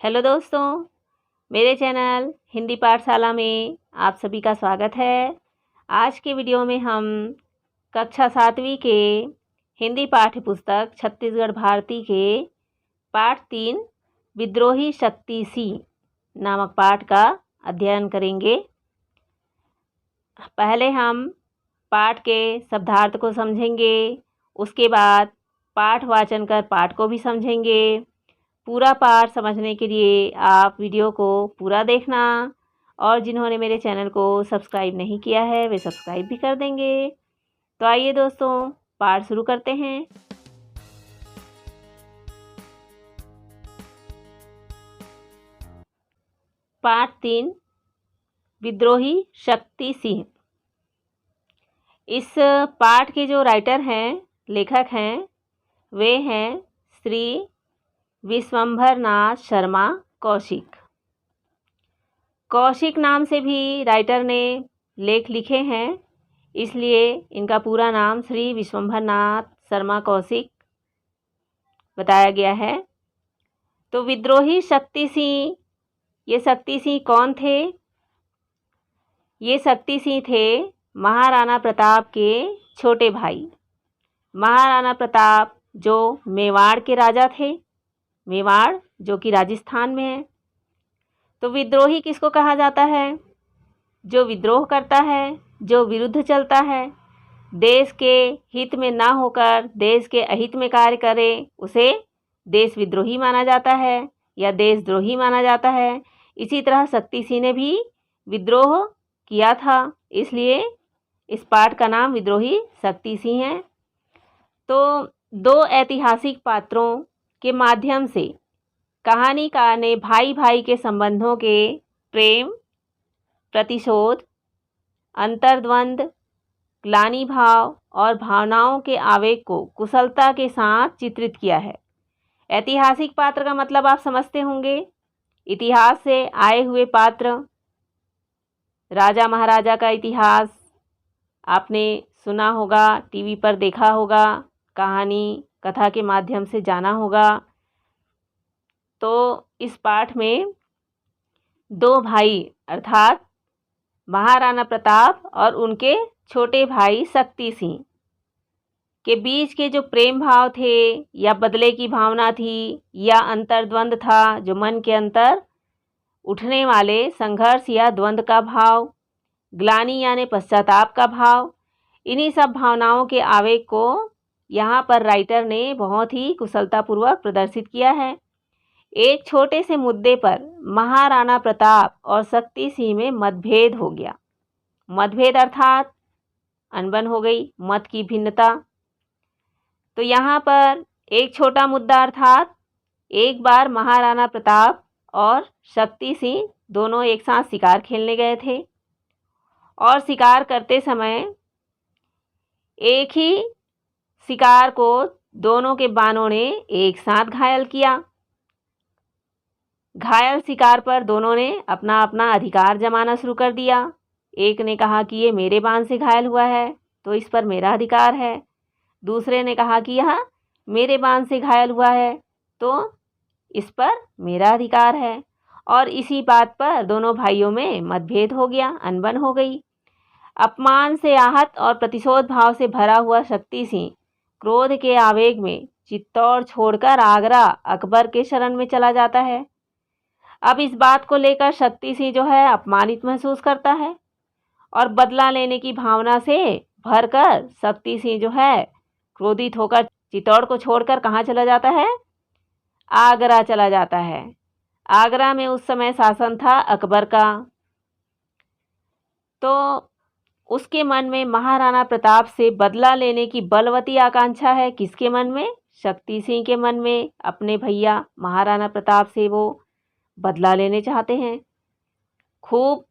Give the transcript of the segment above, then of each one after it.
Hello दोस्तों, मेरे channel Hindi पाठशाला में आप सभी का स्वागत है। आज के वीडियो में हम कक्षा 7वीं के हिंदी पाठ्य पुस्तक छत्तीसगढ़ भारती के पाठ 3 विद्रोही शक्ति सिंह नामक पाठ का अध्ययन करेंगे। पहले हम पाठ के शब्दार्थ को समझेंगे, उसके बाद पाठ वाचन कर पाठ को भी समझेंगे। पूरा पाठ समझने के लिए आप वीडियो को पूरा देखना और जिन्होंने मेरे चैनल को सब्सक्राइब नहीं किया है वे सब्सक्राइब भी कर देंगे। तो आइए दोस्तों, पाठ शुरू करते हैं। पाठ 3 विद्रोही शक्ति सिंह। इस पाठ के जो राइटर हैं, लेखक हैं, वे हैं श्री विश्वंभर नाथ शर्मा कौशिक। कौशिक नाम से भी राइटर ने लेख लिखे हैं, इसलिए इनका पूरा नाम श्री विश्वंभर नाथ शर्मा कौशिक बताया गया है। तो विद्रोही शक्ति सिंह, ये शक्ति सिंह कौन थे? ये शक्ति सिंह थे महाराणा प्रताप के छोटे भाई। महाराणा प्रताप जो मेवाड़ के राजा थे, मेवाड़ जो कि राजस्थान में है। तो विद्रोही किसको कहा जाता है? जो विद्रोह करता है, जो विरुद्ध चलता है, देश के हित में ना होकर देश के अहित में कार्य करे, उसे देश विद्रोही माना जाता है या देशद्रोही माना जाता है। इसी तरह शक्ति सिंह ने भी विद्रोह किया था, इसलिए इस पाठ का नाम विद्रोही शक्ति सिंह है। तो दो ऐतिहासिक पात्रों के माध्यम से कहानीकार ने भाई भाई के संबंधों के प्रेम, प्रतिशोध, अंतर्द्वंद, ग्लानि भाव और भावनाओं के आवेग को कुशलता के साथ चित्रित किया है। ऐतिहासिक पात्र का मतलब आप समझते होंगे, इतिहास से आए हुए पात्र। राजा महाराजा का इतिहास आपने सुना होगा, टीवी पर देखा होगा, कहानी कथा के माध्यम से जाना होगा। तो इस पाठ में दो भाई अर्थात महाराणा प्रताप और उनके छोटे भाई शक्ति सिंह के बीच के जो प्रेम भाव थे या बदले की भावना थी या अंतर्द्वंद था, जो मन के अंतर उठने वाले संघर्ष या द्वंद्व का भाव, ग्लानि यानी पश्चाताप का भाव, इन्हीं सब भावनाओं के आवेग को यहाँ पर राइटर ने बहुत ही कुशलतापूर्वक प्रदर्शित किया है। एक छोटे से मुद्दे पर महाराणा प्रताप और शक्ति सिंह में मतभेद हो गया। मतभेद अर्थात अनबन हो गई, मत की भिन्नता। तो यहाँ पर एक छोटा मुद्दा अर्थात एक बार महाराणा प्रताप और शक्ति सिंह दोनों एक साथ शिकार खेलने गए थे और शिकार करते समय एक ही शिकार को दोनों के बाणों ने एक साथ घायल किया। घायल शिकार पर दोनों ने अपना अपना अधिकार जमाना शुरू कर दिया। एक ने कहा कि ये मेरे बाण से घायल हुआ है तो इस पर मेरा अधिकार है। दूसरे ने कहा कि यह मेरे बाण से घायल हुआ है तो इस पर मेरा अधिकार है। और इसी बात पर दोनों भाइयों में मतभेद हो गया, अनबन हो गई। अपमान से आहत और प्रतिशोध भाव से भरा हुआ शक्ति सिंह क्रोध के आवेग में चित्तौड़ छोड़कर आगरा अकबर के शरण में चला जाता है। अब इस बात को लेकर शक्ति सिंह जो है अपमानित महसूस करता है और बदला लेने की भावना से भरकर शक्ति सिंह जो है क्रोधित होकर चित्तौड़ को छोड़कर कहाँ चला जाता है? आगरा चला जाता है। आगरा में उस समय शासन था अकबर का। तो उसके मन में महाराणा प्रताप से बदला लेने की बलवती आकांक्षा है। किसके मन में? शक्ति सिंह के मन में। अपने भैया महाराणा प्रताप से वो बदला लेने चाहते हैं। खूब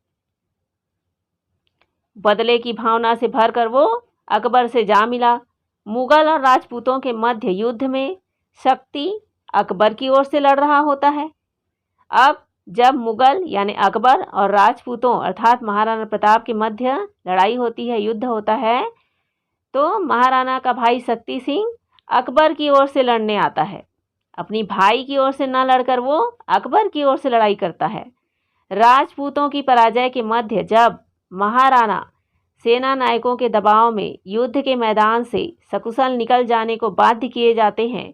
बदले की भावना से भरकर वो अकबर से जा मिला। मुगल और राजपूतों के मध्य युद्ध में शक्ति अकबर की ओर से लड़ रहा होता है। अब जब मुगल यानी अकबर और राजपूतों अर्थात महाराणा प्रताप के मध्य लड़ाई होती है, युद्ध होता है, तो महाराणा का भाई शक्ति सिंह अकबर की ओर से लड़ने आता है। अपनी भाई की ओर से न लड़कर वो अकबर की ओर से लड़ाई करता है। राजपूतों की पराजय के मध्य जब महाराणा सेना नायकों के दबाव में युद्ध के मैदान से सकुशल निकल जाने को बाध्य किए जाते हैं,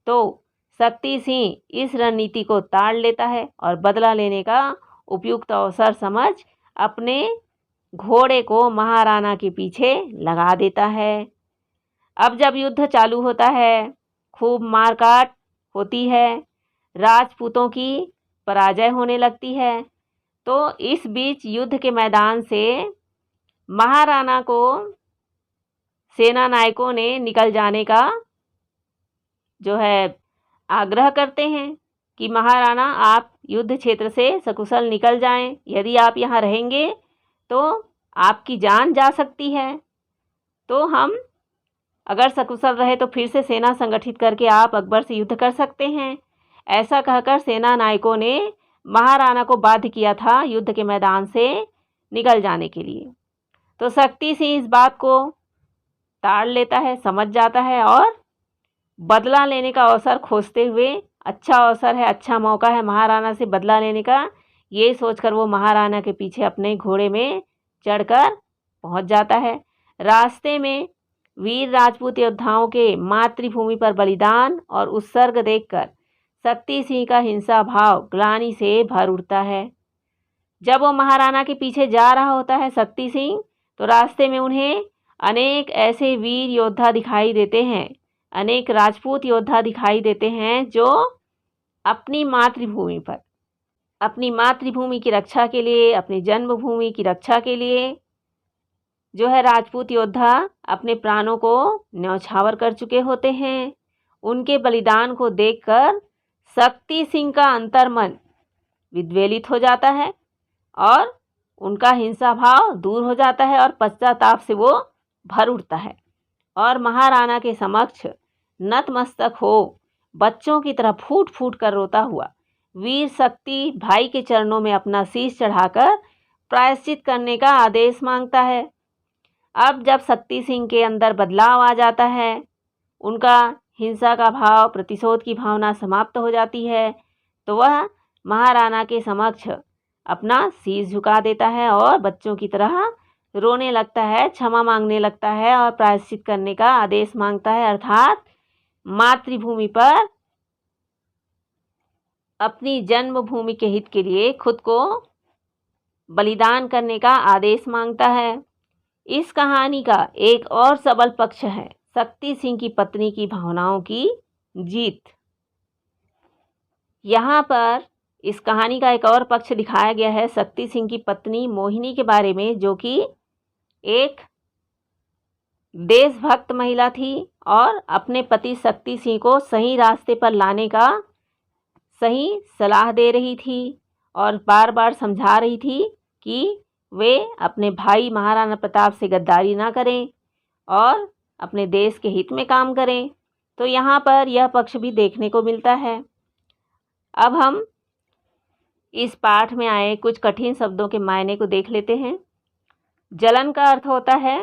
तो शक्ति सिंह इस रणनीति को ताड़ लेता है और बदला लेने का उपयुक्त अवसर समझ अपने घोड़े को महाराणा के पीछे लगा देता है। अब जब युद्ध चालू होता है, खूब मारकाट होती है, राजपूतों की पराजय होने लगती है, तो इस बीच युद्ध के मैदान से महाराणा को सेना नायकों ने निकल जाने का जो है आग्रह करते हैं कि महाराणा आप युद्ध क्षेत्र से सकुशल निकल जाएं, यदि आप यहाँ रहेंगे तो आपकी जान जा सकती है, तो हम अगर सकुशल रहे तो फिर से सेना संगठित करके आप अकबर से युद्ध कर सकते हैं। ऐसा कहकर सेना नायकों ने महाराणा को बाध्य किया था युद्ध के मैदान से निकल जाने के लिए। तो शक्ति सिंह इस बात को ताड़ लेता है, समझ जाता है और बदला लेने का अवसर खोजते हुए, अच्छा अवसर है, अच्छा मौका है महाराणा से बदला लेने का, ये सोचकर वो महाराणा के पीछे अपने घोड़े में चढ़कर पहुंच जाता है। रास्ते में वीर राजपूत योद्धाओं के मातृभूमि पर बलिदान और उत्सर्ग देखकर शक्ति सिंह का हिंसा भाव ग्लानि से भर उठता है। जब वो महाराणा के पीछे जा रहा होता है शक्ति सिंह, तो रास्ते में उन्हें अनेक ऐसे वीर योद्धा दिखाई देते हैं, अनेक राजपूत योद्धा दिखाई देते हैं जो अपनी मातृभूमि पर, अपनी मातृभूमि की रक्षा के लिए, अपनी जन्मभूमि की रक्षा के लिए जो है राजपूत योद्धा अपने प्राणों को न्यौछावर कर चुके होते हैं। उनके बलिदान को देखकर शक्ति सिंह का अंतर्मन विद्वेलित हो जाता है और उनका हिंसा भाव दूर हो जाता है और पश्चाताप से वो भर उठता है और महाराणा के समक्ष नतमस्तक हो बच्चों की तरह फूट फूट कर रोता हुआ वीर शक्ति भाई के चरणों में अपना शीश चढ़ाकर प्रायश्चित करने का आदेश मांगता है। अब जब शक्ति सिंह के अंदर बदलाव आ जाता है, उनका हिंसा का भाव, प्रतिशोध की भावना समाप्त हो जाती है, तो वह महाराणा के समक्ष अपना शीश झुका देता है और बच्चों की तरह रोने लगता है, क्षमा मांगने लगता है और प्रायश्चित करने का आदेश मांगता है, अर्थात मातृभूमि पर अपनी जन्मभूमि के हित के लिए खुद को बलिदान करने का आदेश मांगता है। इस कहानी का एक और सबल पक्ष है शक्ति सिंह की पत्नी की भावनाओं की जीत। यहाँ पर इस कहानी का एक और पक्ष दिखाया गया है शक्ति सिंह की पत्नी मोहिनी के बारे में, जो कि एक देशभक्त महिला थी और अपने पति शक्ति सिंह को सही रास्ते पर लाने का सही सलाह दे रही थी और बार बार समझा रही थी कि वे अपने भाई महाराणा प्रताप से गद्दारी ना करें और अपने देश के हित में काम करें। तो यहाँ पर यह पक्ष भी देखने को मिलता है। अब हम इस पाठ में आए कुछ कठिन शब्दों के मायने को देख लेते हैं। जलन का अर्थ होता है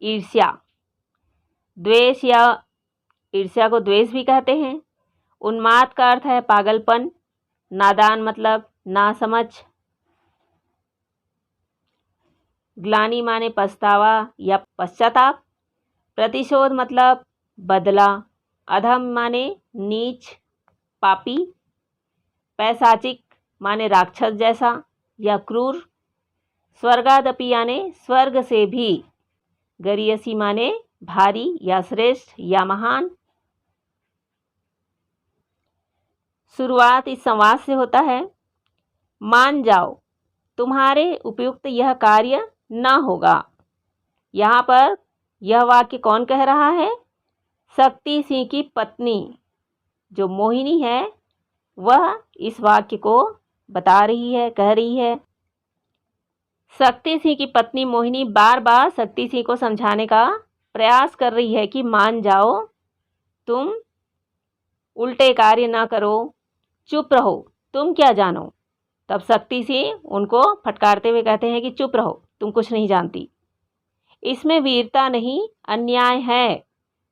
ईर्ष्या, द्वेष या ईर्ष्या को द्वेष भी कहते हैं। उन्माद का अर्थ है पागलपन, नादान मतलब नासमझ। ग्लानि माने पछतावा या पश्चाताप। प्रतिशोध मतलब बदला। अधम माने नीच, पापी। पैशाचिक माने राक्षस जैसा या क्रूर। स्वर्गादपि यानी स्वर्ग से भी। गरियसी माने भारी या श्रेष्ठ या महान। शुरुआत इस संवाद से होता है, मान जाओ तुम्हारे उपयुक्त यह कार्य ना होगा। यहाँ पर यह वाक्य कौन कह रहा है? शक्ति सिंह की पत्नी जो मोहिनी है वह इस वाक्य को बता रही है, कह रही है। शक्ति सिंह की पत्नी मोहिनी बार बार शक्ति सिंह को समझाने का प्रयास कर रही है कि मान जाओ, तुम उल्टे कार्य ना करो, चुप रहो, तुम क्या जानो। तब शक्ति सिंह उनको फटकारते हुए कहते हैं कि चुप रहो, तुम कुछ नहीं जानती, इसमें वीरता नहीं अन्याय है।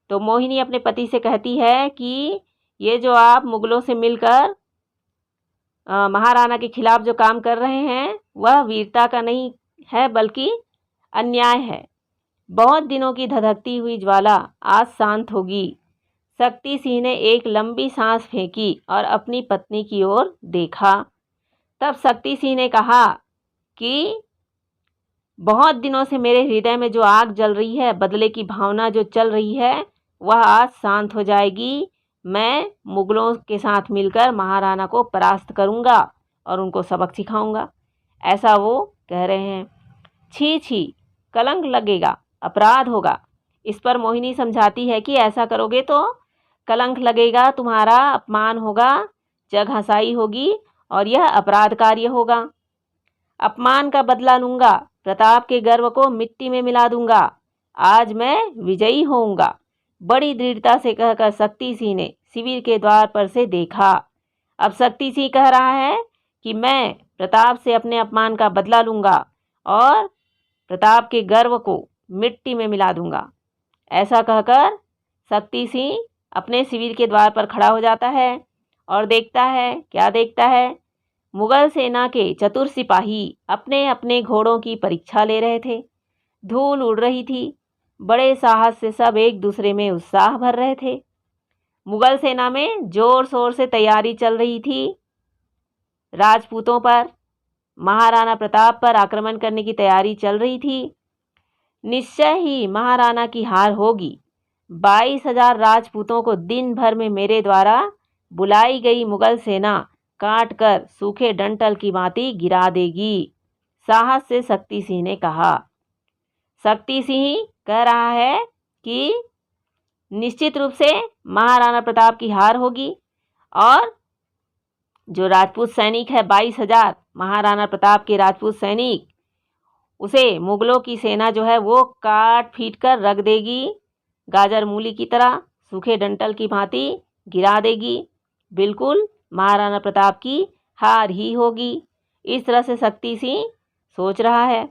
तो मोहिनी अपने पति से कहती है कि ये जो आप मुगलों से मिलकर महाराणा के खिलाफ जो काम कर रहे हैं वह वीरता का नहीं है बल्कि अन्याय है। बहुत दिनों की धधकती हुई ज्वाला आज शांत होगी। शक्ति सिंह ने एक लंबी सांस फेंकी और अपनी पत्नी की ओर देखा। तब शक्ति सिंह ने कहा कि बहुत दिनों से मेरे हृदय में जो आग जल रही है, बदले की भावना जो चल रही है, वह आज शांत हो जाएगी। मैं मुगलों के साथ मिलकर महाराणा को परास्त करूंगा और उनको सबक सिखाऊंगा, ऐसा वो कह रहे हैं। छी छी, कलंक लगेगा, अपराध होगा। इस पर मोहिनी समझाती है कि ऐसा करोगे तो कलंक लगेगा, तुम्हारा अपमान होगा, जग हंसाई होगी और यह अपराध कार्य होगा। अपमान का बदला लूंगा, प्रताप के गर्व को मिट्टी में मिला दूंगा। आज मैं विजयी होऊंगा, बड़ी दृढ़ता से कहकर शक्ति सिंह ने शिविर के द्वार पर से देखा। अब शक्ति सिंह कह रहा है कि मैं प्रताप से अपने अपमान का बदला लूंगा और प्रताप के गर्व को मिट्टी में मिला दूंगा। ऐसा कहकर शक्ति सिंह अपने शिविर के द्वार पर खड़ा हो जाता है और देखता है, क्या देखता है? मुगल सेना के चतुर सिपाही अपने अपने घोड़ों की परीक्षा ले रहे थे। धूल उड़ रही थी। बड़े साहस से सब एक दूसरे में उत्साह भर रहे थे। मुगल सेना में जोर शोर से तैयारी चल रही थी। राजपूतों पर, महाराणा प्रताप पर आक्रमण करने की तैयारी चल रही थी। निश्चय ही महाराणा की हार होगी। 22,000 राजपूतों को दिन भर में मेरे द्वारा बुलाई गई मुगल सेना काट कर सूखे डंठल की भांति गिरा देगी, साहस से शक्ति सिंह ने कहा। शक्ति सिंह कह रहा है कि निश्चित रूप से महाराणा प्रताप की हार होगी और जो राजपूत सैनिक है 22,000 महाराणा प्रताप के राजपूत सैनिक, उसे मुगलों की सेना जो है वो काट पीट कर रख देगी, गाजर मूली की तरह सूखे डंठल की भांति गिरा देगी। बिल्कुल महाराणा प्रताप की हार ही होगी। इस तरह से शक्ति सिंह सोच रहा है।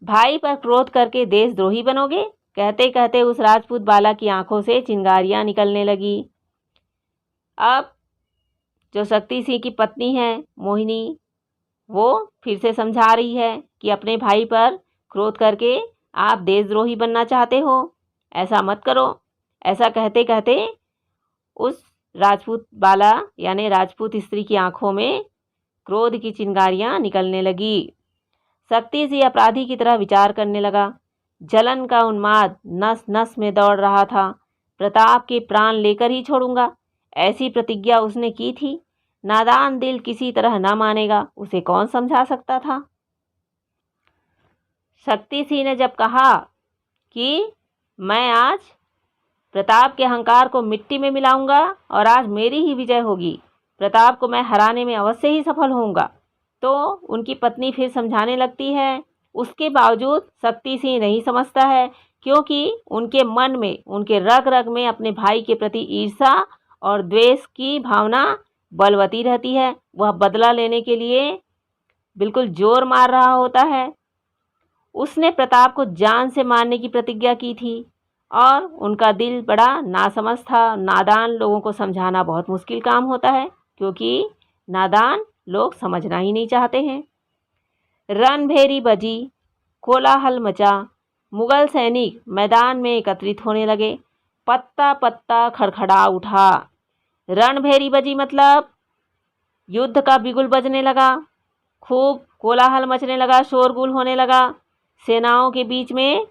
भाई पर क्रोध करके देशद्रोही बनोगे? कहते कहते उस राजपूत बाला की आंखों से चिंगारियां निकलने लगी। अब जो शक्ति सिंह की पत्नी है मोहिनी, वो फिर से समझा रही है कि अपने भाई पर क्रोध करके आप देशद्रोही बनना चाहते हो, ऐसा मत करो। ऐसा कहते कहते उस राजपूत बाला यानी राजपूत स्त्री की आंखों में क्रोध की चिंगारियां निकलने लगी। शक्ति सिंह अपराधी की तरह विचार करने लगा। जलन का उन्माद नस नस में दौड़ रहा था। प्रताप के प्राण लेकर ही छोड़ूंगा, ऐसी प्रतिज्ञा उसने की थी। नादान दिल किसी तरह न मानेगा, उसे कौन समझा सकता था। शक्ति सिंह ने जब कहा कि मैं आज प्रताप के अहंकार को मिट्टी में मिलाऊंगा और आज मेरी ही विजय होगी, प्रताप को मैं हराने में अवश्य ही सफल होऊंगा, तो उनकी पत्नी फिर समझाने लगती है। उसके बावजूद शक्ति सिंह नहीं समझता है, क्योंकि उनके मन में, उनके रग रग में अपने भाई के प्रति ईर्ष्या और द्वेष की भावना बलवती रहती है। वह बदला लेने के लिए बिल्कुल जोर मार रहा होता है। उसने प्रताप को जान से मारने की प्रतिज्ञा की थी और उनका दिल बड़ा नासमझ था। नादान लोगों को समझाना बहुत मुश्किल काम होता है, क्योंकि नादान लोग समझना ही नहीं चाहते हैं। रणभेरी बजी, कोलाहल मचा। मुगल सैनिक मैदान में एकत्रित होने लगे। पत्ता पत्ता खड़खड़ा उठा। रणभेरी बजी मतलब युद्ध का बिगुल बजने लगा। खूब कोलाहल मचने लगा, शोरगुल होने लगा। सेनाओं के बीच में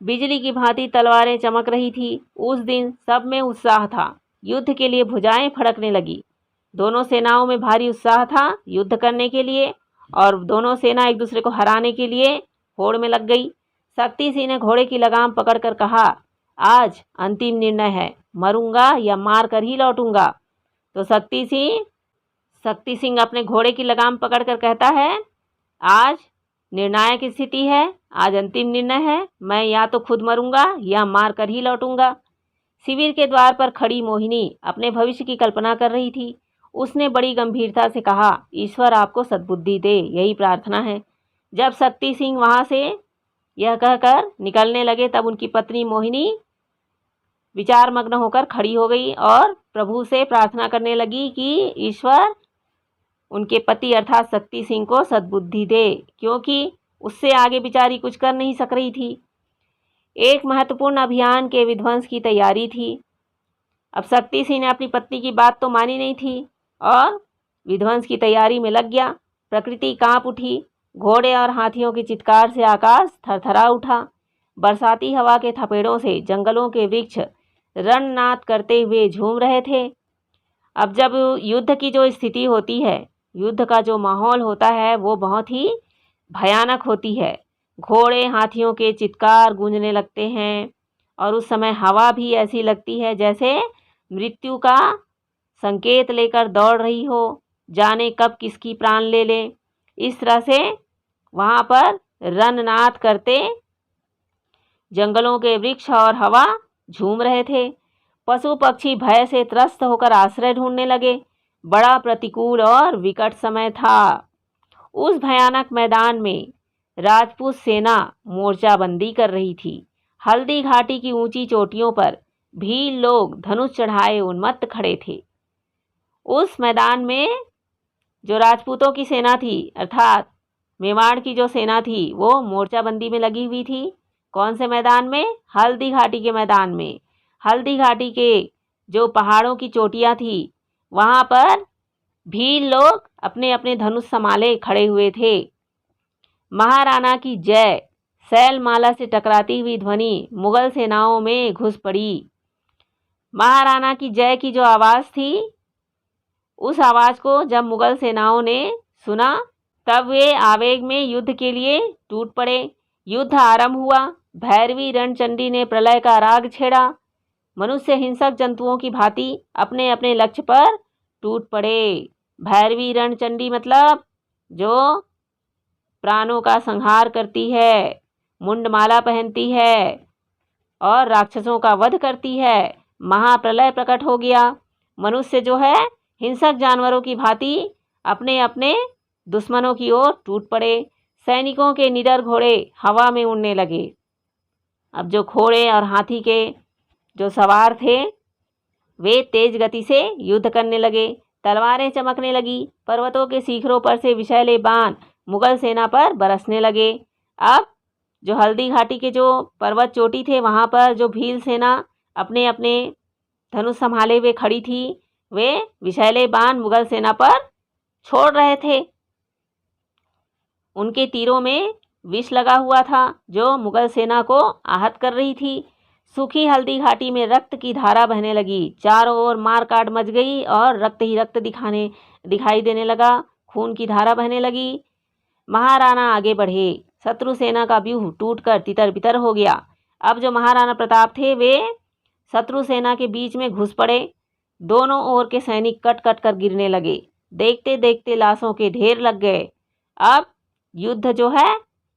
बिजली की भांति तलवारें चमक रही थी। उस दिन सब में उत्साह था। युद्ध के लिए भुजाएं फड़कने लगी। दोनों सेनाओं में भारी उत्साह था युद्ध करने के लिए, और दोनों सेना एक दूसरे को हराने के लिए होड़ में लग गई। शक्ति सिंह ने घोड़े की लगाम पकड़कर कहा, आज अंतिम निर्णय है, मरूंगा या मार कर ही लौटूंगा। तो शक्ति सिंह अपने घोड़े की लगाम पकड़कर कहता है, आज निर्णायक स्थिति है, आज अंतिम निर्णय है, मैं या तो खुद मरूंगा या मार कर ही लौटूंगा। शिविर के द्वार पर खड़ी मोहिनी अपने भविष्य की कल्पना कर रही थी। उसने बड़ी गंभीरता से कहा, ईश्वर आपको सद्बुद्धि दे, यही प्रार्थना है। जब शक्ति सिंह वहां से यह कहकर निकलने लगे, तब उनकी पत्नी मोहिनी विचार मग्न होकर खड़ी हो गई और प्रभु से प्रार्थना करने लगी कि ईश्वर उनके पति अर्थात शक्ति सिंह को सद्बुद्धि दे, क्योंकि उससे आगे बेचारी कुछ कर नहीं सक रही थी। एक महत्वपूर्ण अभियान के विध्वंस की तैयारी थी। अब शक्ति सिंह ने अपनी पत्नी की बात तो मानी नहीं थी और विध्वंस की तैयारी में लग गया। प्रकृति कांप उठी। घोड़े और हाथियों की चित्कार से आकाश थरथरा उठा। बरसाती हवा के थपेड़ों से जंगलों के वृक्ष रणनाद करते हुए झूम रहे थे। अब जब युद्ध की जो स्थिति होती है, युद्ध का जो माहौल होता है, वो बहुत ही भयानक होती है। घोड़े हाथियों के चित्कार गूंजने लगते हैं और उस समय हवा भी ऐसी लगती है जैसे मृत्यु का संकेत लेकर दौड़ रही हो, जाने कब किसकी प्राण ले ले। इस तरह से वहाँ पर रणनाद करते जंगलों के वृक्ष और हवा झूम रहे थे। पशु पक्षी भय से त्रस्त होकर आश्रय ढूंढने लगे। बड़ा प्रतिकूल और विकट समय था। उस भयानक मैदान में राजपूत सेना मोर्चाबंदी कर रही थी। हल्दी घाटी की ऊंची चोटियों पर भील लोग धनुष चढ़ाए उन्मत्त खड़े थे। उस मैदान में जो राजपूतों की सेना थी अर्थात मेवाड़ की जो सेना थी वो मोर्चाबंदी में लगी हुई थी। कौन से मैदान में? हल्दी घाटी के मैदान में। हल्दी घाटी के जो पहाड़ों की चोटियां थी वहाँ पर भील लोग अपने अपने धनुष संभाले खड़े हुए थे। महाराणा की जय शैलमाला से टकराती हुई ध्वनि मुगल सेनाओं में घुस पड़ी। महाराणा की जय की जो आवाज़ थी, उस आवाज़ को जब मुगल सेनाओं ने सुना तब वे आवेग में युद्ध के लिए टूट पड़े। युद्ध आरंभ हुआ। भैरवी रणचंडी ने प्रलय का राग छेड़ा। मनुष्य हिंसक जंतुओं की भांति अपने अपने लक्ष्य पर टूट पड़े। भैरवी रणचंडी मतलब जो प्राणों का संहार करती है, मुंडमाला पहनती है और राक्षसों का वध करती है। महाप्रलय प्रकट हो गया। मनुष्य जो है हिंसक जानवरों की भांति अपने अपने दुश्मनों की ओर टूट पड़े। सैनिकों के निडर घोड़े हवा में उड़ने लगे। अब जो घोड़े और हाथी के जो सवार थे वे तेज गति से युद्ध करने लगे। तलवारें चमकने लगी। पर्वतों के शिखरों पर से विषैले बाण मुगल सेना पर बरसने लगे। अब जो हल्दी घाटी के जो पर्वत चोटी थे वहाँ पर जो भील सेना अपने अपने धनुष संभाले हुए खड़ी थी, वे विषैले बाण मुगल सेना पर छोड़ रहे थे। उनके तीरों में विष लगा हुआ था जो मुगल सेना को आहत कर रही थी। सूखी हल्दी घाटी में रक्त की धारा बहने लगी। चारों ओर मार काट मच गई और रक्त ही रक्त दिखाई देने लगा। खून की धारा बहने लगी। महाराणा आगे बढ़े। शत्रु सेना का व्यूह टूटकर तितर बितर हो गया। अब जो महाराणा प्रताप थे वे शत्रु सेना के बीच में घुस पड़े। दोनों ओर के सैनिक कट कट कर गिरने लगे। देखते देखते लाशों के ढेर लग गए। अब युद्ध जो है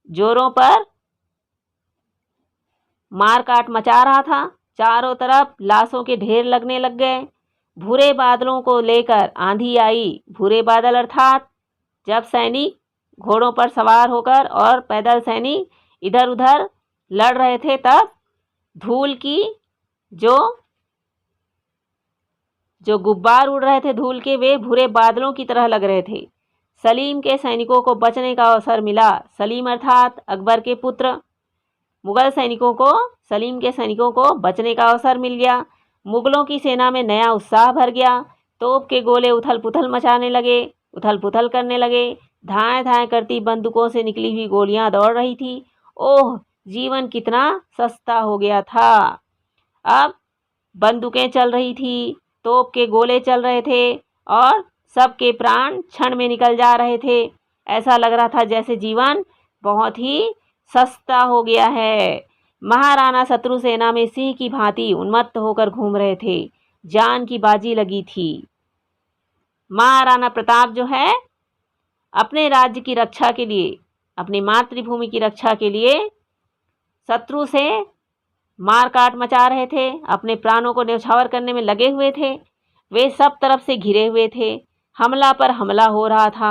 जोरों पर मार काट मचा रहा था। चारों तरफ लाशों के ढेर लगने लग गए। भूरे बादलों को लेकर आंधी आई। भूरे बादल अर्थात जब सैनिक घोड़ों पर सवार होकर और पैदल सैनिक इधर उधर लड़ रहे थे, तब धूल की जो गुब्बार उड़ रहे थे धूल के, वे भूरे बादलों की तरह लग रहे थे। सलीम के सैनिकों को बचने का अवसर मिला। सलीम अर्थात अकबर के पुत्र। मुगल सैनिकों को, सलीम के सैनिकों को बचने का अवसर मिल गया। मुगलों की सेना में नया उत्साह भर गया। तोप के गोले उथल पुथल मचाने लगे, उथल पुथल करने लगे। धाएं धाएं करती बंदूकों से निकली हुई गोलियां दौड़ रही थी। ओह, जीवन कितना सस्ता हो गया था। अब बंदूकें चल रही थी, तोप के गोले चल रहे थे और सबके प्राण क्षण में निकल जा रहे थे। ऐसा लग रहा था जैसे जीवन बहुत ही सस्ता हो गया है। महाराणा शत्रु सेना में सिंह की भांति उन्मत्त होकर घूम रहे थे। जान की बाजी लगी थी। महाराणा प्रताप जो है अपने राज्य की रक्षा के लिए, अपनी मातृभूमि की रक्षा के लिए शत्रु से मार काट मचा रहे थे। अपने प्राणों को न्यौछावर करने में लगे हुए थे। वे सब तरफ से घिरे हुए थे। हमला पर हमला हो रहा था।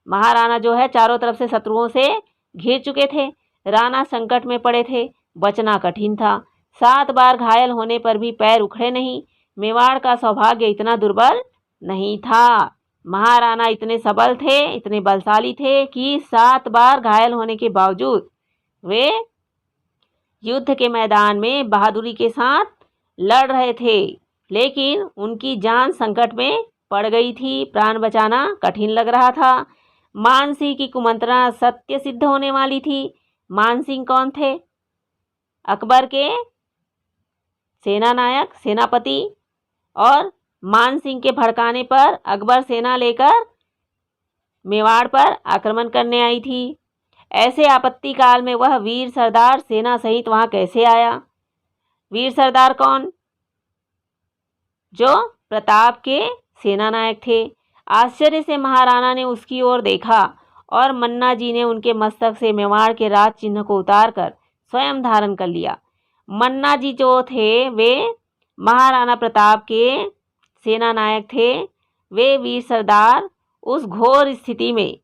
महाराणा जो है चारों तरफ से शत्रुओं से घिर चुके थे। राणा संकट में पड़े थे। बचना कठिन था। 7 बार घायल होने पर भी पैर उखड़े नहीं। मेवाड़ का सौभाग्य इतना दुर्बल नहीं था। महाराणा इतने सबल थे, इतने बलशाली थे कि 7 बार घायल होने के बावजूद वे युद्ध के मैदान में बहादुरी के साथ लड़ रहे थे। लेकिन उनकी जान संकट में पड़ गई थी, प्राण बचाना कठिन लग रहा था। मानसिंह की कुमंत्रणा सत्य सिद्ध होने वाली थी। मानसिंह कौन थे? अकबर के सेनानायक, सेनापति। और मानसिंह के भड़काने पर अकबर सेना लेकर मेवाड़ पर आक्रमण करने आई थी। ऐसे आपत्ति काल में वह वीर सरदार सेना सहित वहां कैसे आया? वीर सरदार कौन? जो प्रताप के सेनानायक थे। आश्चर्य से महाराणा ने उसकी ओर देखा और मन्ना जी ने उनके मस्तक से मेवाड़ के राज चिन्ह को उतारकर स्वयं धारण कर लिया। मन्ना जी जो थे वे महाराणा प्रताप के सेनानायक थे। वे वीर सरदार उस घोर स्थिति में,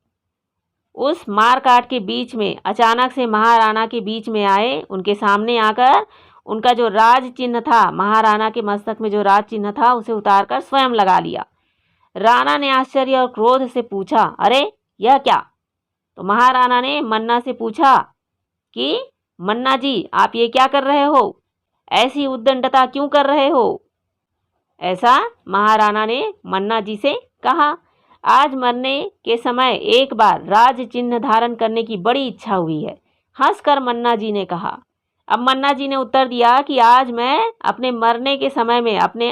उस मारकाट के बीच में अचानक से महाराणा के बीच में आए। उनके सामने आकर उनका जो राज चिन्ह था, महाराणा के मस्तक में जो राज चिन्ह था, उसे उतारकर स्वयं लगा लिया। राणा ने आश्चर्य और क्रोध से पूछा, अरे यह क्या? तो महाराणा ने मन्ना से पूछा कि मन्ना जी, आप ये क्या कर रहे हो? ऐसी उद्दंडता क्यों कर रहे हो? ऐसा महाराणा ने मन्ना जी से कहा। आज मरने के समय एक बार राज चिन्ह धारण करने की बड़ी इच्छा हुई है, हंसकर मन्ना जी ने कहा। अब मन्ना जी ने उत्तर दिया कि आज मैं अपने मरने के समय में अपने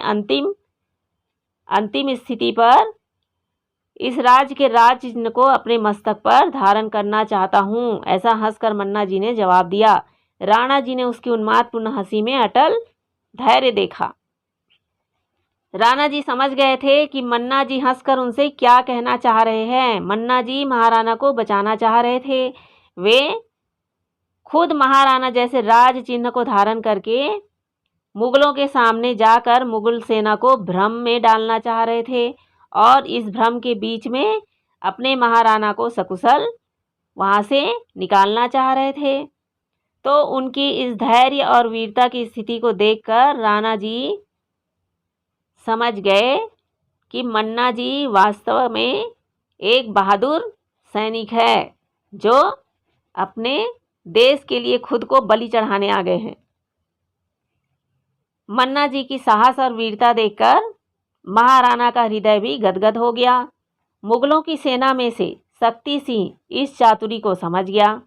अंतिम स्थिति पर इस राज के राज चिन्ह को अपने मस्तक पर धारण करना चाहता हूँ। ऐसा हंसकर मन्ना जी ने जवाब दिया। राणा जी ने उसकी उन्मादपूर्ण हंसी में अटल धैर्य देखा। राणा जी समझ गए थे कि मन्ना जी हंसकर उनसे क्या कहना चाह रहे हैं। मन्ना जी महाराणा को बचाना चाह रहे थे। वे खुद महाराणा जैसे राज चिन्ह को धारण करके मुगलों के सामने जाकर मुगल सेना को भ्रम में डालना चाह रहे थे और इस भ्रम के बीच में अपने महाराणा को सकुशल वहां से निकालना चाह रहे थे। तो उनकी इस धैर्य और वीरता की स्थिति को देखकर राणा जी समझ गए कि मन्ना जी वास्तव में एक बहादुर सैनिक है जो अपने देश के लिए खुद को बलि चढ़ाने आ गए हैं। मन्ना जी की साहस और वीरता देखकर महाराणा का हृदय भी गदगद हो गया। मुगलों की सेना में से शक्ति सिंह इस चातुरी को समझ गया।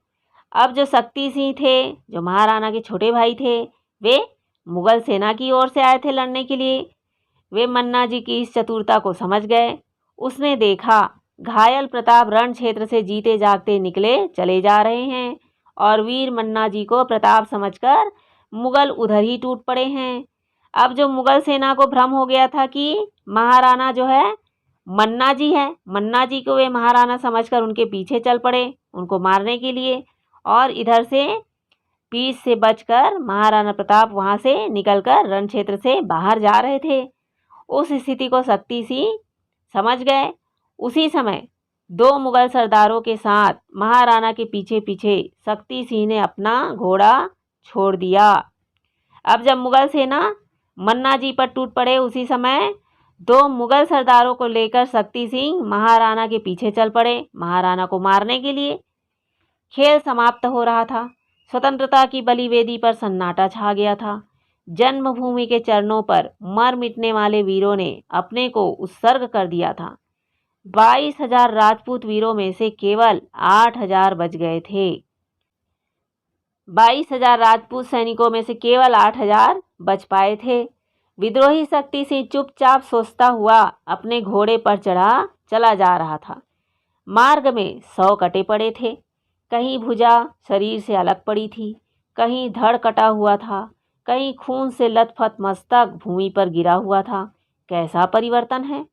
अब जो शक्ति सिंह थे, जो महाराणा के छोटे भाई थे, वे मुगल सेना की ओर से आए थे लड़ने के लिए। वे मन्ना जी की इस चतुरता को समझ गए। उसने देखा घायल प्रताप रण क्षेत्र से जीते जागते निकले चले जा रहे हैं और वीर मन्ना जी को प्रताप समझकर मुगल उधर ही टूट पड़े हैं। अब जो मुगल सेना को भ्रम हो गया था कि महाराणा जो है मन्ना जी है, मन्ना जी को वे महाराणा समझकर उनके पीछे चल पड़े उनको मारने के लिए। और इधर से पीछ से बचकर महाराणा प्रताप वहां से निकलकर रण क्षेत्र से बाहर जा रहे थे। उस स्थिति को शक्ति सिंह समझ गए। उसी समय 2 मुगल सरदारों के साथ महाराणा के पीछे पीछे शक्ति सिंह ने अपना घोड़ा छोड़ दिया। अब जब मुगल सेना मन्ना जी पर टूट पड़े, उसी समय 2 मुगल सरदारों को लेकर शक्ति सिंह महाराणा के पीछे चल पड़े महाराणा को मारने के लिए। खेल समाप्त हो रहा था। स्वतंत्रता की बलिवेदी पर सन्नाटा छा गया था। जन्मभूमि के चरणों पर मर मिटने वाले वीरों ने अपने को उत्सर्ग कर दिया था। 22,000 राजपूत वीरों में से केवल 8,000 बच गए थे। 22,000 राजपूत सैनिकों में से केवल 8,000 बच पाए थे। विद्रोही शक्ति सिंह चुपचाप सोचता हुआ अपने घोड़े पर चढ़ा चला जा रहा था। मार्ग में 100 कटे पड़े थे। कहीं भुजा शरीर से अलग पड़ी थी, कहीं धड़ कटा हुआ था, कहीं खून से लथपथ मस्तक भूमि पर गिरा हुआ था। कैसा परिवर्तन है!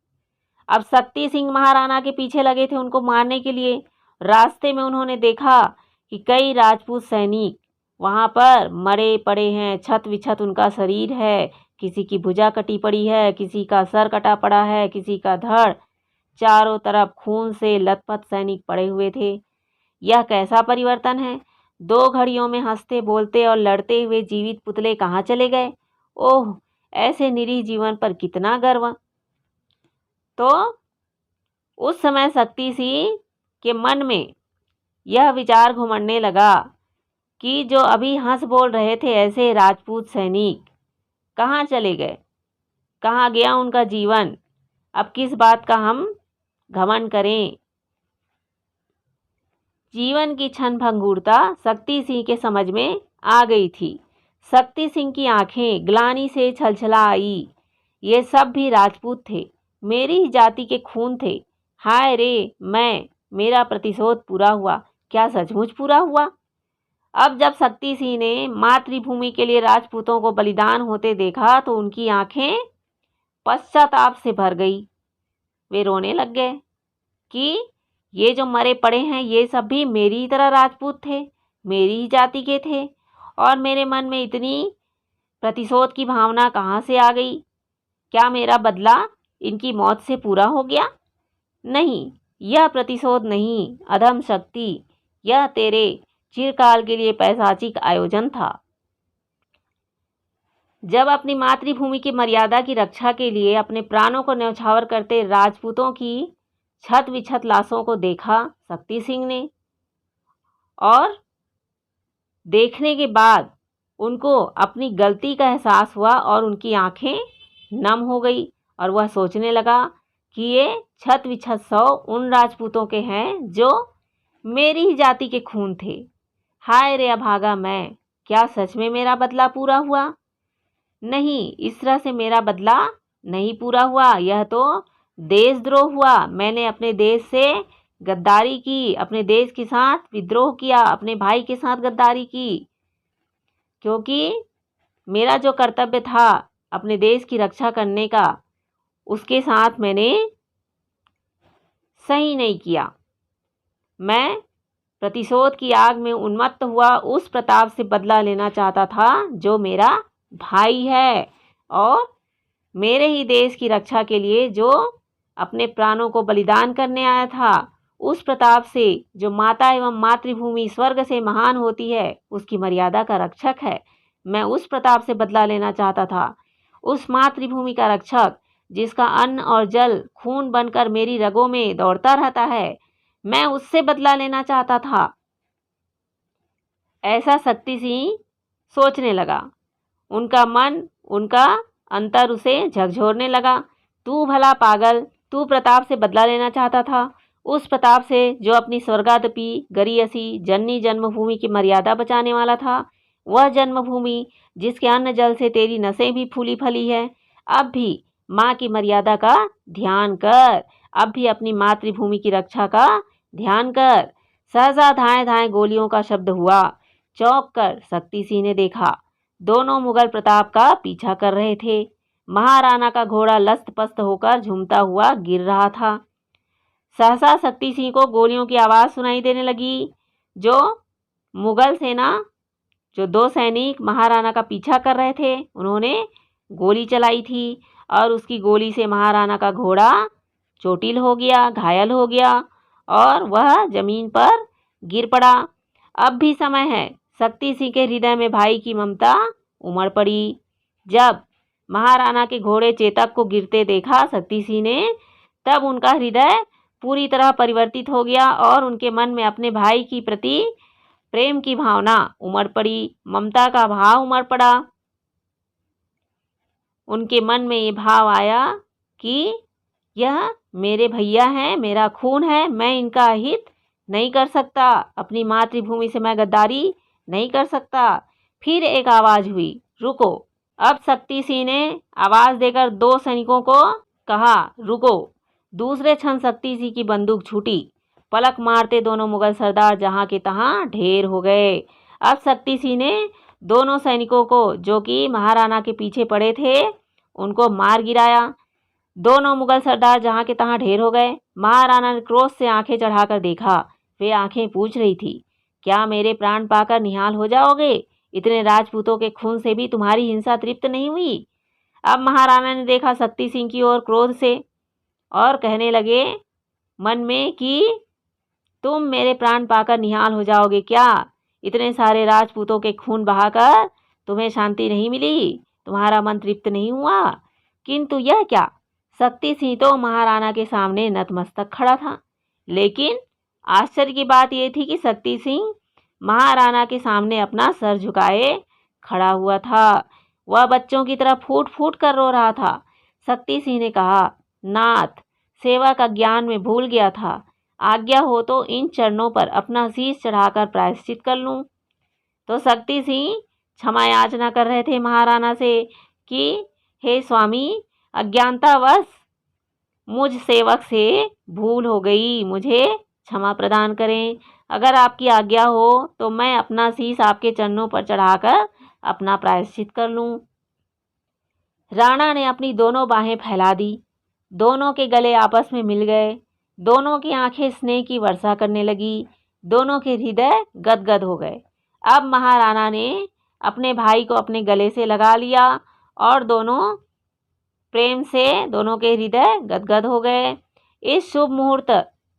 अब शक्ति सिंह महाराणा के पीछे लगे थे उनको मारने के लिए। रास्ते में उन्होंने देखा कि कई राजपूत सैनिक वहां पर मरे पड़े हैं, छत विछत उनका शरीर है। किसी की भुजा कटी पड़ी है, किसी का सर कटा पड़ा है, किसी का धड़। चारों तरफ खून से लथपथ सैनिक पड़े हुए थे। यह कैसा परिवर्तन है! 2 घड़ियों में हंसते बोलते और लड़ते हुए जीवित पुतले कहाँ चले गए? ओह, ऐसे निरीह जीवन पर कितना गर्व। तो उस समय शक्ति सिंह के मन में यह विचार घुमड़ने लगा कि जो अभी हंस बोल रहे थे ऐसे राजपूत सैनिक कहाँ चले गए, कहाँ गया उनका जीवन। अब किस बात का हम घमंड करें। जीवन की क्षणभंगुरता शक्ति सिंह के समझ में आ गई थी। शक्ति सिंह की आंखें ग्लानि से छलछला आई। ये सब भी राजपूत थे, मेरी ही जाति के खून थे। हाय रे, मेरा प्रतिशोध पूरा हुआ। क्या सचमुच पूरा हुआ? अब जब शक्ति सिंह ने मातृभूमि के लिए राजपूतों को बलिदान होते देखा तो उनकी आंखें पश्चाताप से भर गई। वे रोने लग गए कि ये जो मरे पड़े हैं ये सब भी मेरी ही तरह राजपूत थे, मेरी ही जाति के थे, और मेरे मन में इतनी प्रतिशोध की भावना कहाँ से आ गई? क्या मेरा बदला इनकी मौत से पूरा हो गया? नहीं, यह प्रतिशोध नहीं अधम शक्ति, यह तेरे चिरकाल के लिए पैशाचिक आयोजन था। जब अपनी मातृभूमि की मर्यादा की रक्षा के लिए अपने प्राणों को न्यौछावर करते राजपूतों की छत विछत लाशों को देखा शक्ति सिंह ने, और देखने के बाद उनको अपनी गलती का एहसास हुआ और उनकी आंखें नम हो गई और वह सोचने लगा कि ये छत विछत शव उन राजपूतों के हैं जो मेरी ही जाति के खून थे। हाय रे अभागा मैं, क्या सच में मेरा बदला पूरा हुआ? नहीं, इस तरह से मेरा बदला नहीं पूरा हुआ, यह तो देशद्रोह हुआ। मैंने अपने देश से गद्दारी की, अपने देश के साथ विद्रोह किया, अपने भाई के साथ गद्दारी की, क्योंकि मेरा जो कर्तव्य था अपने देश की रक्षा करने का उसके साथ मैंने सही नहीं किया। मैं प्रतिशोध की आग में उन्मत्त हुआ उस प्रताप से बदला लेना चाहता था जो मेरा भाई है और मेरे ही देश की रक्षा के लिए जो अपने प्राणों को बलिदान करने आया था। उस प्रताप से जो माता एवं मातृभूमि स्वर्ग से महान होती है उसकी मर्यादा का रक्षक है, मैं उस प्रताप से बदला लेना चाहता था। उस मातृभूमि का रक्षक जिसका अन्न और जल खून बनकर मेरी रगों में दौड़ता रहता है, मैं उससे बदला लेना चाहता था। ऐसा शक्ति सिंह सोचने लगा। उनका मन, उनका अंतर उसे झकझोरने लगा। तू भला पागल, तू प्रताप से बदला लेना चाहता था, उस प्रताप से जो अपनी स्वर्गादपि गरियसी जननी जन्मभूमि की मर्यादा बचाने वाला था। वह जन्मभूमि जिसके अन्न जल से तेरी नसें भी फूली फली है। अब भी माँ की मर्यादा का ध्यान कर, अब भी अपनी मातृभूमि की रक्षा का ध्यान कर। सहसा धाएं धाएं गोलियों का शब्द हुआ। चौंक कर शक्ति सिंह ने देखा, दोनों मुगल प्रताप का पीछा कर रहे थे। महाराणा का घोड़ा लस्त पस्त होकर झूमता हुआ गिर रहा था। सहसा शक्ति सिंह को गोलियों की आवाज़ सुनाई देने लगी। जो मुगल सेना, जो 2 सैनिक महाराणा का पीछा कर रहे थे, उन्होंने गोली चलाई थी और उसकी गोली से महाराणा का घोड़ा चोटिल हो गया, घायल हो गया और वह जमीन पर गिर पड़ा। अब भी समय है। शक्ति सिंह के हृदय में भाई की ममता उमड़ पड़ी। जब महाराणा के घोड़े चेतक को गिरते देखा शक्ति सिंह ने, तब उनका हृदय पूरी तरह परिवर्तित हो गया और उनके मन में अपने भाई की प्रति प्रेम की भावना उमड़ पड़ी, ममता का भाव उमड़ पड़ा। उनके मन में ये भाव आया कि यह मेरे भैया हैं, मेरा खून है, मैं इनका हित नहीं कर सकता, अपनी मातृभूमि से मैं गद्दारी नहीं कर सकता। फिर एक आवाज़ हुई, रुको। अब शक्ति सिंह ने आवाज़ देकर 2 सैनिकों को कहा, रुको। दूसरे क्षण शक्ति सिंह की बंदूक छूटी। पलक मारते दोनों मुगल सरदार जहां के तहां ढेर हो गए। अब शक्ति सिंह ने दोनों सैनिकों को जो कि महाराणा के पीछे पड़े थे उनको मार गिराया। दोनों मुगल सरदार जहां के तहां ढेर हो गए। महाराणा ने क्रोध से आंखें चढ़ाकर देखा। वे आंखें पूछ रही थी, क्या मेरे प्राण पाकर निहाल हो जाओगे? इतने राजपूतों के खून से भी तुम्हारी हिंसा तृप्त नहीं हुई? अब महाराणा ने देखा शक्ति सिंह की ओर क्रोध से और कहने लगे मन में कि तुम मेरे प्राण पाकर निहाल हो जाओगे क्या? इतने सारे राजपूतों के खून बहाकर तुम्हें शांति नहीं मिली, तुम्हारा मन तृप्त नहीं हुआ, किंतु यह क्या, शक्ति सिंह तो महाराणा के सामने नतमस्तक खड़ा था। लेकिन आश्चर्य की बात यह थी कि शक्ति सिंह महाराणा के सामने अपना सर झुकाए खड़ा हुआ था। वह बच्चों की तरह फूट फूट कर रो रहा था। शक्ति सिंह ने कहा, नाथ, सेवा का ज्ञान में भूल गया था, आज्ञा हो तो इन चरणों पर अपना शीश चढ़ाकर प्रायश्चित कर लूं। तो शक्ति सिंह क्षमा याचना कर रहे थे महाराणा से कि हे स्वामी, अज्ञानतावश मुझ सेवक से भूल हो गई, मुझे क्षमा प्रदान करें। अगर आपकी आज्ञा हो तो मैं अपना शीश आपके चरणों पर चढ़ाकर अपना प्रायश्चित कर लूं। राणा ने अपनी दोनों बाहें फैला दी, दोनों के गले आपस में मिल गए, दोनों की आंखें स्नेह की वर्षा करने लगी, दोनों के हृदय गदगद हो गए। अब महाराणा ने अपने भाई को अपने गले से लगा लिया और दोनों प्रेम से दोनों के हृदय गदगद हो गए। इस शुभ मुहूर्त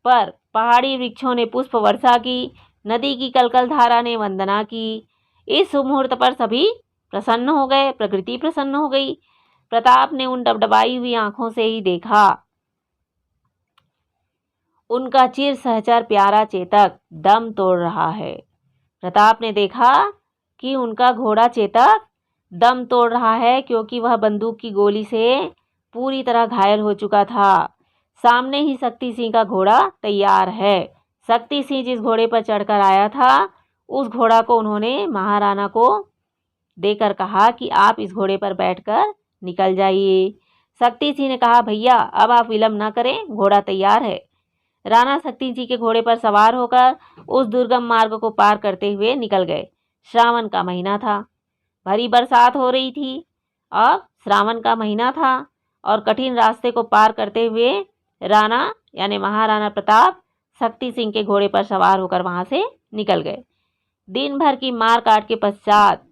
पर पहाड़ी वृक्षों ने पुष्प वर्षा की, नदी की कलकल धारा ने वंदना की। इस शुभ मुहूर्त पर सभी प्रसन्न हो गए, प्रकृति प्रसन्न हो गई। प्रताप ने उन डबडबाई हुई आंखों से ही देखा उनका चिर सहचर प्यारा चेतक दम तोड़ रहा है। प्रताप ने देखा कि उनका घोड़ा चेतक दम तोड़ रहा है, क्योंकि वह बंदूक की गोली से पूरी तरह घायल हो चुका था। सामने ही शक्ति सिंह का घोड़ा तैयार है। शक्ति सिंह जिस घोड़े पर चढ़कर आया था, उस घोड़ा को उन्होंने महाराणा को देकर कहा कि आप इस घोड़े पर बैठकर निकल जाइए। शक्ति सिंह ने कहा, भैया अब आप विलंब न करें, घोड़ा तैयार है। राणा शक्ति सिंह के घोड़े पर सवार होकर उस दुर्गम मार्ग को पार करते हुए निकल गए। श्रावण का महीना था, भरी बरसात हो रही थी। अब श्रावण का महीना था और कठिन रास्ते को पार करते हुए राणा यानी महाराणा प्रताप शक्ति सिंह के घोड़े पर सवार होकर वहां से निकल गए। दिन भर की मार काट के पश्चात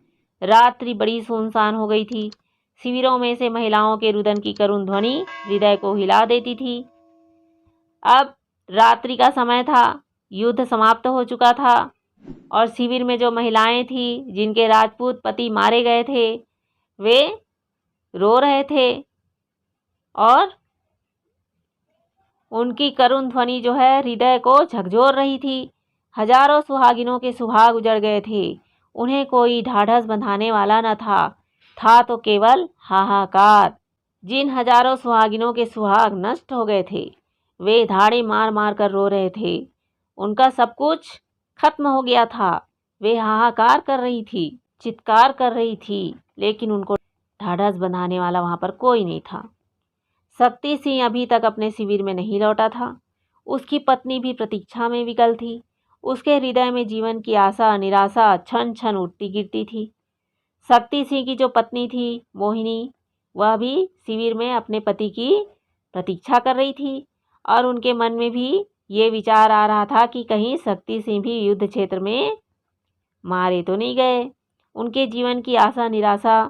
रात्रि बड़ी सुनसान हो गई थी। शिविरों में से महिलाओं के रुदन की करुण ध्वनि हृदय को हिला देती थी। अब रात्रि का समय था, युद्ध समाप्त हो चुका था और शिविर में जो महिलाएं थी जिनके राजपूत पति मारे गए थे, वे रो रहे थे और उनकी करुण ध्वनि जो है हृदय को झकझोर रही थी। हजारों सुहागिनों के सुहाग उजड़ गए थे, उन्हें कोई ढाढ़स बंधाने वाला न था तो केवल हाहाकार। जिन हजारों सुहागिनों के सुहाग नष्ट हो गए थे, वे धाड़े मार मार कर रो रहे थे। उनका सब कुछ खत्म हो गया था। वे हाहाकार कर रही थी, चित्कार कर रही थी, लेकिन उनको ढाढ़स बंधाने वाला वहां पर कोई नहीं था। शक्ति सिंह अभी तक अपने शिविर में नहीं लौटा था। उसकी पत्नी भी प्रतीक्षा में विकल थी। उसके हृदय में जीवन की आशा निराशा क्षण क्षण उठती गिरती थी। शक्ति सिंह की जो पत्नी थी मोहिनी, वह भी शिविर में अपने पति की प्रतीक्षा कर रही थी और उनके मन में भी ये विचार आ रहा था कि कहीं शक्ति सिंह भी युद्ध क्षेत्र में मारे तो नहीं गए। उनके जीवन की आशा निराशा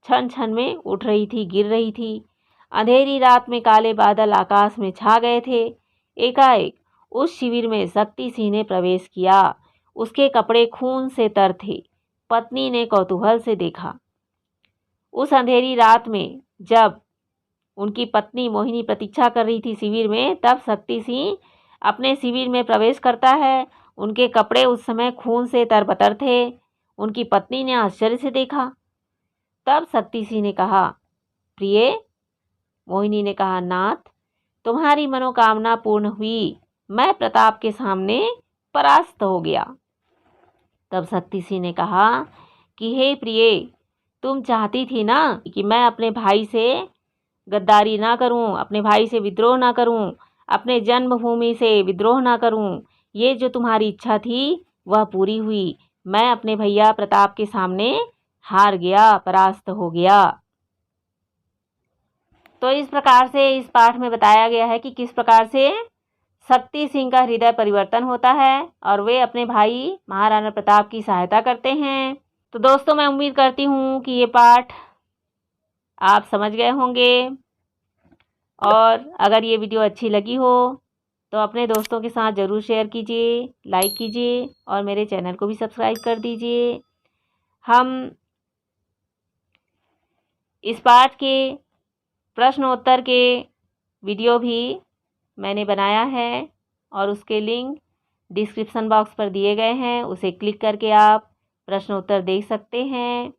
क्षण क्षण में उठ रही थी, गिर रही थी। अंधेरी रात में काले बादल आकाश में छा गए थे। एकाएक उस शिविर में शक्ति सिंह ने प्रवेश किया। उसके कपड़े खून से तर थे। पत्नी ने कौतूहल से देखा। उस अंधेरी रात में जब उनकी पत्नी मोहिनी प्रतीक्षा कर रही थी शिविर में, तब शक्ति सिंह अपने शिविर में प्रवेश करता है। उनके कपड़े उस समय खून से तरबतर थे। उनकी पत्नी ने आश्चर्य से देखा। तब शक्ति सिंह ने कहा, प्रिय। मोहिनी ने कहा, नाथ, तुम्हारी मनोकामना पूर्ण हुई, मैं प्रताप के सामने परास्त हो गया। तब शक्ति सिंह ने कहा कि हे प्रिय, तुम चाहती थी ना कि मैं अपने भाई से गद्दारी ना करूं, अपने भाई से विद्रोह ना करूं, अपने जन्मभूमि से विद्रोह ना करूं। ये जो तुम्हारी इच्छा थी वह पूरी हुई। मैं अपने भैया प्रताप के सामने हार गया, परास्त हो गया। तो इस प्रकार से इस पाठ में बताया गया है कि किस प्रकार से शक्ति सिंह का हृदय परिवर्तन होता है और वे अपने भाई महाराणा प्रताप की सहायता करते हैं। तो दोस्तों, मैं उम्मीद करती हूँ कि ये पाठ आप समझ गए होंगे और अगर ये वीडियो अच्छी लगी हो तो अपने दोस्तों के साथ ज़रूर शेयर कीजिए, लाइक कीजिए और मेरे चैनल को भी सब्सक्राइब कर दीजिए। हम इस पाठ के प्रश्नोत्तर के वीडियो भी मैंने बनाया है और उसके लिंक डिस्क्रिप्शन बॉक्स पर दिए गए हैं, उसे क्लिक करके आप प्रश्नोत्तर देख सकते हैं।